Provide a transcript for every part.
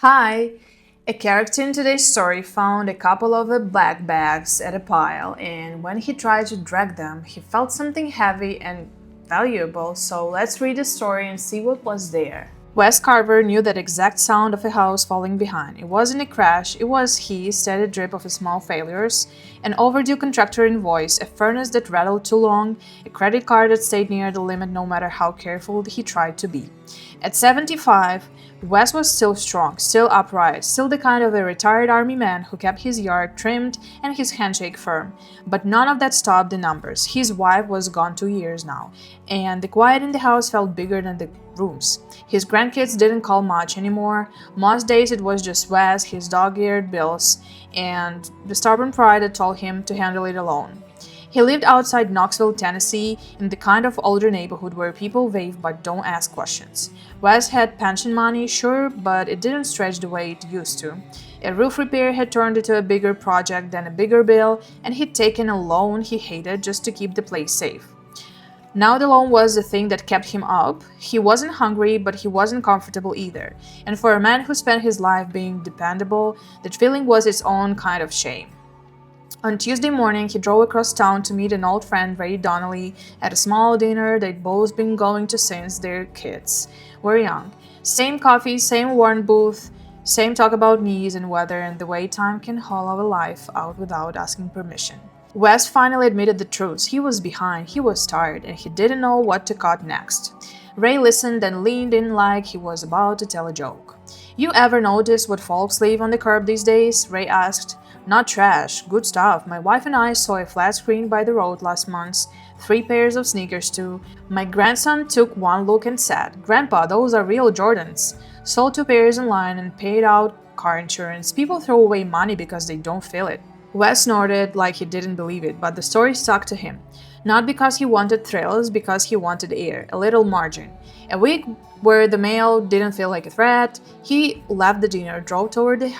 Hi! A character in today's story found a couple of black bags at a pile, and when he tried to drag them, he felt something heavy and valuable. So let's read the story and see what was there. Wes Carver knew that exact sound of a house falling behind. It wasn't a crash, it was his steady drip of small failures, an overdue contractor invoice, a furnace that rattled too long, a credit card that stayed near the limit no matter how careful he tried to be. At 75, Wes was still strong, still upright, still the kind of a retired army man who kept his yard trimmed and his handshake firm. But none of that stopped the numbers. His wife was gone 2 years now, and the quiet in the house felt bigger than the rooms. His grandkids didn't call much anymore. Most days it was just Wes, his dog-eared bills, and the stubborn pride that told him to handle it alone. He lived outside Knoxville, Tennessee, in the kind of older neighborhood where people wave but don't ask questions. Wes had pension money, sure, but it didn't stretch the way it used to. A roof repair had turned into a bigger project than a bigger bill, and he'd taken a loan he hated just to keep the place safe. Now the loan was the thing that kept him up. He wasn't hungry, but he wasn't comfortable either. And for a man who spent his life being dependable, that feeling was its own kind of shame. On Tuesday morning, he drove across town to meet an old friend, Ray Donnelly, at a small dinner they'd both been going to since their kids were young. Same coffee, same worn booth, same talk about knees and weather and the way time can hollow a life out without asking permission. Wes finally admitted the truth. He was behind, he was tired, and he didn't know what to cut next. Ray listened and leaned in like he was about to tell a joke. "You ever notice what folks leave on the curb these days?" Ray asked. "Not trash, good stuff. My wife and I saw a flat screen by the road last month. 3 pairs of sneakers too. My grandson took one look and said, 'Grandpa, those are real Jordans.' Sold 2 pairs online and paid out car insurance. People throw away money because they don't feel it." Wes snorted like he didn't believe it, but the story stuck to him. Not because he wanted thrills, because he wanted air, a little margin. A week where the mail didn't feel like a threat. He left the dinner, drove toward the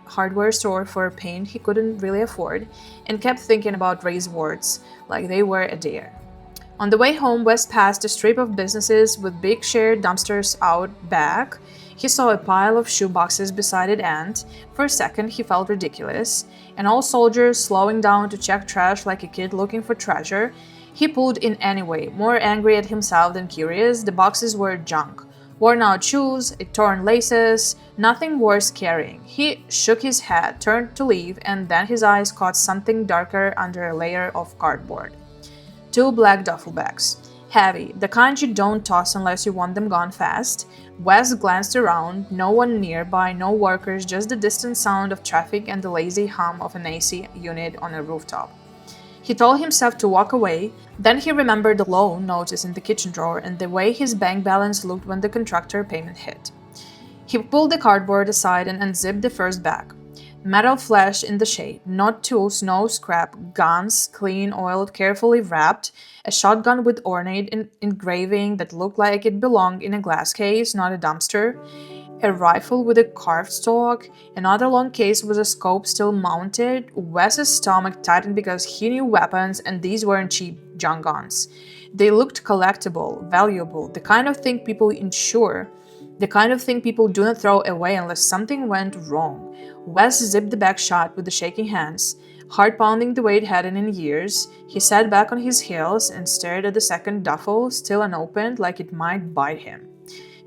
hardware store for a paint he couldn't really afford, and kept thinking about Ray's words, like they were a dare. On the way home, Wes passed a strip of businesses with big shared dumpsters out back. He saw a pile of shoeboxes beside it, and, for a second, he felt ridiculous. An old soldier slowing down to check trash like a kid looking for treasure. He pulled in anyway, more angry at himself than curious. The boxes were junk. Worn out shoes, torn laces, nothing worth carrying. He shook his head, turned to leave, and then his eyes caught something darker under a layer of cardboard. 2 black duffel bags. Heavy, the kind you don't toss unless you want them gone fast. Wes glanced around, no one nearby, no workers, just the distant sound of traffic and the lazy hum of an AC unit on a rooftop. He told himself to walk away, then he remembered the loan notice in the kitchen drawer and the way his bank balance looked when the contractor payment hit. He pulled the cardboard aside and unzipped the first bag. Metal flesh in the shade, not tools, no scrap, guns, clean, oiled, carefully wrapped, a shotgun with ornate engraving that looked like it belonged in a glass case, not a dumpster, a rifle with a carved stock, another long case with a scope still mounted. Wes's stomach tightened because he knew weapons, and these weren't cheap junk guns. They looked collectible, valuable, the kind of thing people insure, the kind of thing people do not throw away unless something went wrong. Wes zipped the bag shut with the shaking hands, heart pounding the way it hadn't in years. He sat back on his heels and stared at the second duffel, still unopened, like it might bite him.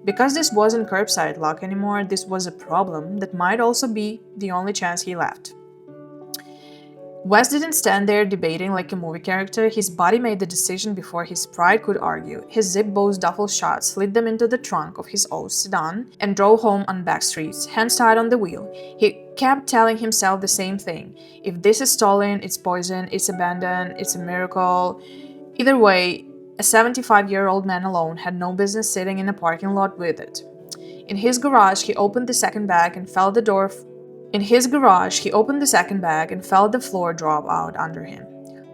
Because this wasn't curbside luck anymore, this was a problem that might also be the only chance he left. Wes didn't stand there debating like a movie character. His body made the decision before his pride could argue. He zipped both duffel shut, slid them into the trunk of his old sedan, and drove home on back streets, hands tied on the wheel. He kept telling himself the same thing. If this is stolen, it's poison, it's abandoned, it's a miracle. Either way, a 75-year-old man alone had no business sitting in a parking lot with it. In his garage, he opened the second bag and felt the floor drop out under him.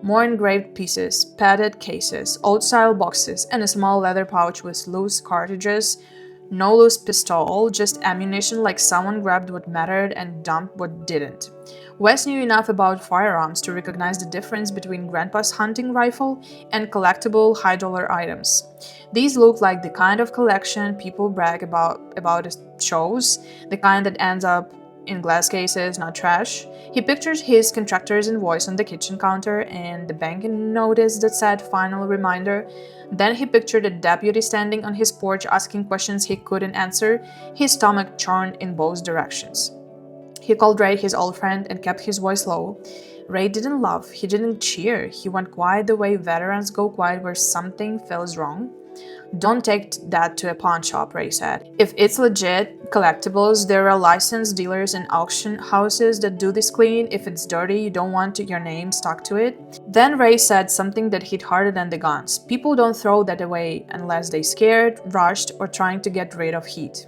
More engraved pieces, padded cases, old-style boxes, and a small leather pouch with loose cartridges. No loose pistol, just ammunition like someone grabbed what mattered and dumped what didn't. Wes knew enough about firearms to recognize the difference between Grandpa's hunting rifle and collectible high-dollar items. These look like the kind of collection people brag about at shows, the kind that ends up in glass cases, not trash. He pictured his contractor's invoice on the kitchen counter and the banking notice that said final reminder. Then he pictured a deputy standing on his porch asking questions he couldn't answer, his stomach churned in both directions. He called Ray his old friend and kept his voice low. Ray didn't laugh, he didn't cheer, he went quiet the way veterans go quiet where something feels wrong. Don't take that to a pawn shop, Ray said. If it's legit collectibles, there are licensed dealers and auction houses that do this clean. If it's dirty, you don't want your name stuck to it. Then Ray said something that hit harder than the guns. People don't throw that away unless they're scared, rushed, or trying to get rid of heat.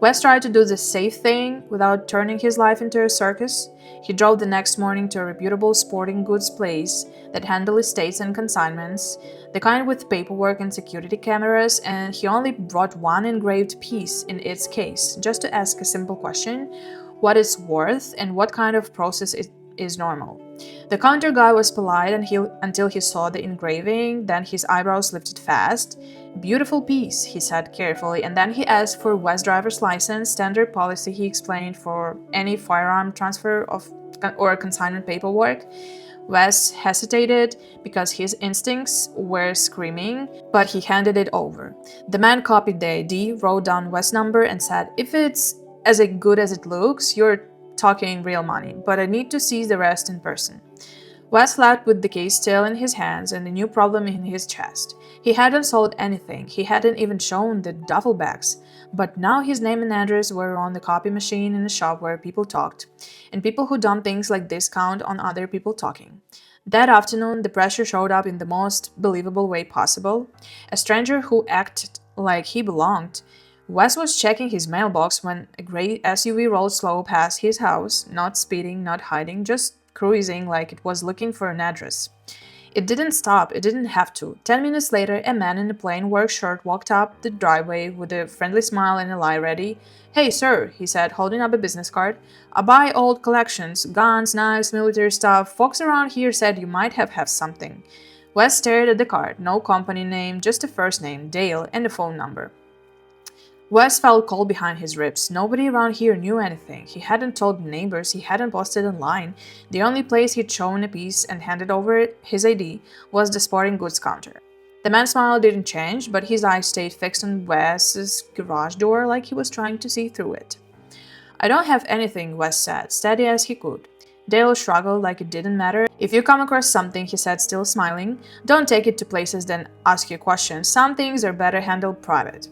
Wes tried to do the safe thing without turning his life into a circus. He drove the next morning to a reputable sporting goods place that handled estates and consignments, the kind with paperwork and security cameras, and he only brought one engraved piece in its case, just to ask a simple question: what it's worth and what kind of process is normal. The counter guy was polite until he saw the engraving, then his eyebrows lifted fast. "Beautiful piece," he said carefully, and then he asked for Wes' driver's license, standard policy he explained for any firearm transfer or consignment paperwork. Wes hesitated because his instincts were screaming, but he handed it over. The man copied the ID, wrote down Wes' number, and said, "If it's as good as it looks, you're talking real money, but I need to see the rest in person." Wes left with the case still in his hands and a new problem in his chest. He hadn't sold anything, he hadn't even shown the duffel bags, but now his name and address were on the copy machine in the shop where people talked, and people who dump things like this count on other people talking. That afternoon, the pressure showed up in the most believable way possible. A stranger who acted like he belonged. Wes was checking his mailbox when a gray SUV rolled slow past his house, not speeding, not hiding, just cruising like it was looking for an address. It didn't stop, it didn't have to. 10 minutes later, a man in a plain work shirt walked up the driveway with a friendly smile and a lie ready. "Hey, sir," he said, holding up a business card. "I buy old collections, guns, knives, military stuff. Folks around here said you might have something." Wes stared at the card. No company name, just a first name, Dale, and a phone number. Wes felt cold behind his ribs. Nobody around here knew anything. He hadn't told neighbors, he hadn't posted online. The only place he'd shown a piece and handed over his ID was the sporting goods counter. The man's smile didn't change, but his eyes stayed fixed on Wes's garage door like he was trying to see through it. "I don't have anything," Wes said, steady as he could. Dale shrugged like it didn't matter. "If you come across something," he said, still smiling, "don't take it to places then ask you questions. Some things are better handled private."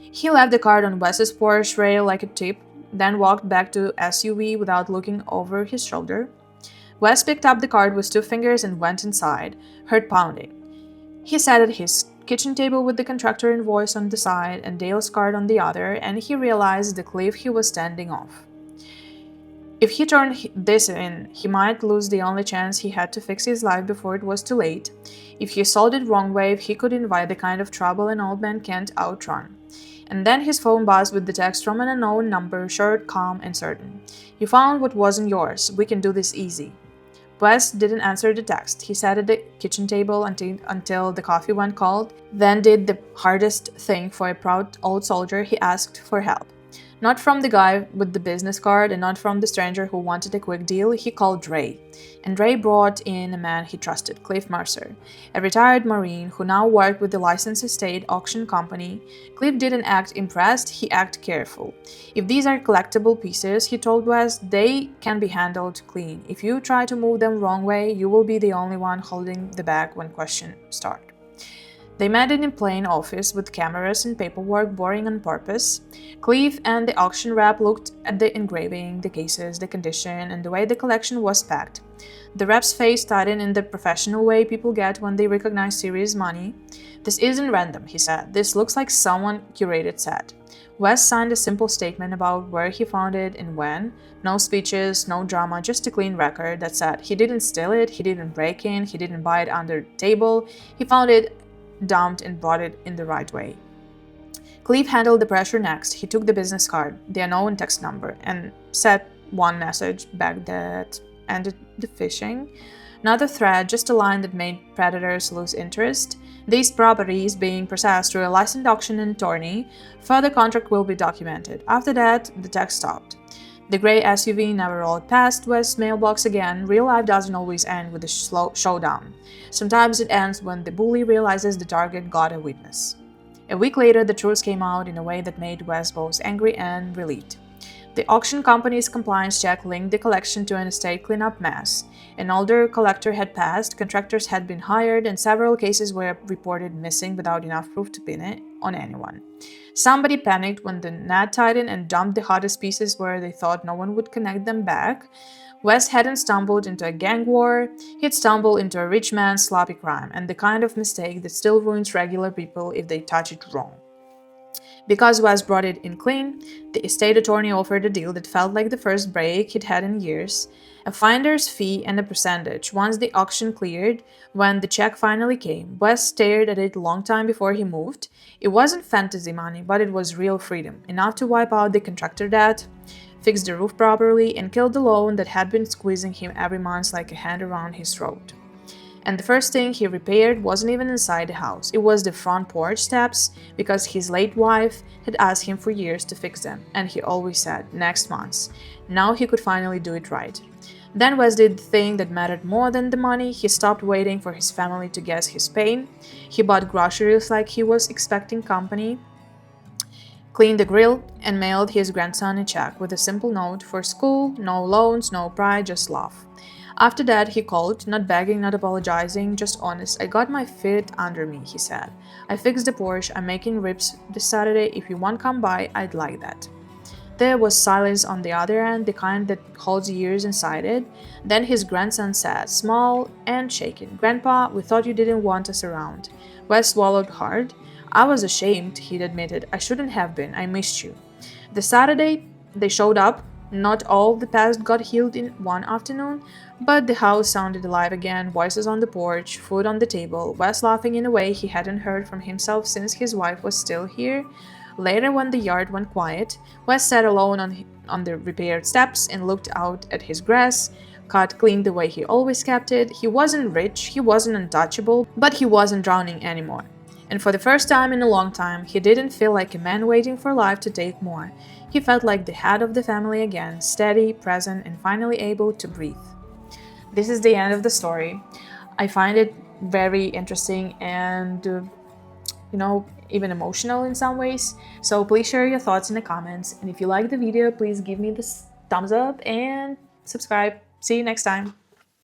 He left the card on Wes's porch rail like a tip, then walked back to SUV without looking over his shoulder. Wes picked up the card with 2 fingers and went inside, heart pounding. He sat at his kitchen table with the contractor invoice on the side and Dale's card on the other, and he realized the cliff he was standing off. If he turned this in, he might lose the only chance he had to fix his life before it was too late. If he sold it wrong way, he could invite the kind of trouble an old man can't outrun. And then his phone buzzed with the text from an unknown number, short, calm, and certain. "You found what wasn't yours. We can do this easy." Wes didn't answer the text. He sat at the kitchen table until the coffee went cold, then did the hardest thing for a proud old soldier. He asked for help. Not from the guy with the business card and not from the stranger who wanted a quick deal. He called Ray. And Ray brought in a man he trusted, Cliff Mercer, a retired Marine who now worked with the licensed estate auction company. Cliff didn't act impressed, he acted careful. "If these are collectible pieces," he told Wes, "they can be handled clean. If you try to move them wrong way, you will be the only one holding the bag when questions start." They met in a plain office with cameras and paperwork boring on purpose. Cliff and the auction rep looked at the engraving, the cases, the condition, and the way the collection was packed. The rep's face tightened in the professional way people get when they recognize serious money. "This isn't random," he said. "This looks like someone curated set." Wes signed a simple statement about where he found it and when. No speeches, no drama, just a clean record that said he didn't steal it, he didn't break in, he didn't buy it under the table, he found it dumped and brought it in the right way. Cleve handled the pressure next. He took the business card, the unknown text number, and sent one message back that ended the phishing. Not a threat, just a line that made predators lose interest. These properties being processed through a licensed auction and attorney. Further contract will be documented. After that, the text stopped. The gray SUV never rolled past West's mailbox again. Real life doesn't always end with a showdown. Sometimes it ends when the bully realizes the target got a witness. A week later, the truth came out in a way that made West both angry and relieved. The auction company's compliance check linked the collection to an estate cleanup mess. An older collector had passed, contractors had been hired, and several cases were reported missing without enough proof to pin it on anyone. Somebody panicked when the net tightened and dumped the hottest pieces where they thought no one would connect them back. West hadn't stumbled into a gang war, he'd stumbled into a rich man's sloppy crime, and the kind of mistake that still ruins regular people if they touch it wrong. Because West brought it in clean, the estate attorney offered a deal that felt like the first break he'd had in years. A finder's fee and a percentage. Once the auction cleared, when the check finally came, West stared at it a long time before he moved. It wasn't fantasy money, but it was real freedom, enough to wipe out the contractor debt, fix the roof properly, and kill the loan that had been squeezing him every month like a hand around his throat. And the first thing he repaired wasn't even inside the house. It was the front porch steps, because his late wife had asked him for years to fix them, and he always said, next month. Now he could finally do it right. Then West did the thing that mattered more than the money. He stopped waiting for his family to guess his pain. He bought groceries like he was expecting company, cleaned the grill, and mailed his grandson a check with a simple note for school, no loans, no pride, just love. After that, he called, not begging, not apologizing, just honest. I got my feet under me, he said. I fixed the Porsche, I'm making ribs this Saturday. If you want come by, I'd like that. There was silence on the other end, the kind that holds years inside it. Then his grandson said, small and shaken, Grandpa, we thought you didn't want us around. West swallowed hard. I was ashamed, he'd admitted. I shouldn't have been. I missed you. The Saturday, they showed up. Not all the past got healed in one afternoon, but the house sounded alive again, voices on the porch, food on the table, Wes laughing in a way he hadn't heard from himself since his wife was still here. Later, when the yard went quiet, Wes sat alone on the repaired steps and looked out at his grass, cut clean the way he always kept it. He wasn't rich, he wasn't untouchable, but he wasn't drowning anymore. And for the first time in a long time, he didn't feel like a man waiting for life to take more. He felt like the head of the family again, steady, present, and finally able to breathe. This is the end of the story. I find it very interesting and, even emotional in some ways. So please share your thoughts in the comments. And if you like the video, please give me this thumbs up and subscribe. See you next time.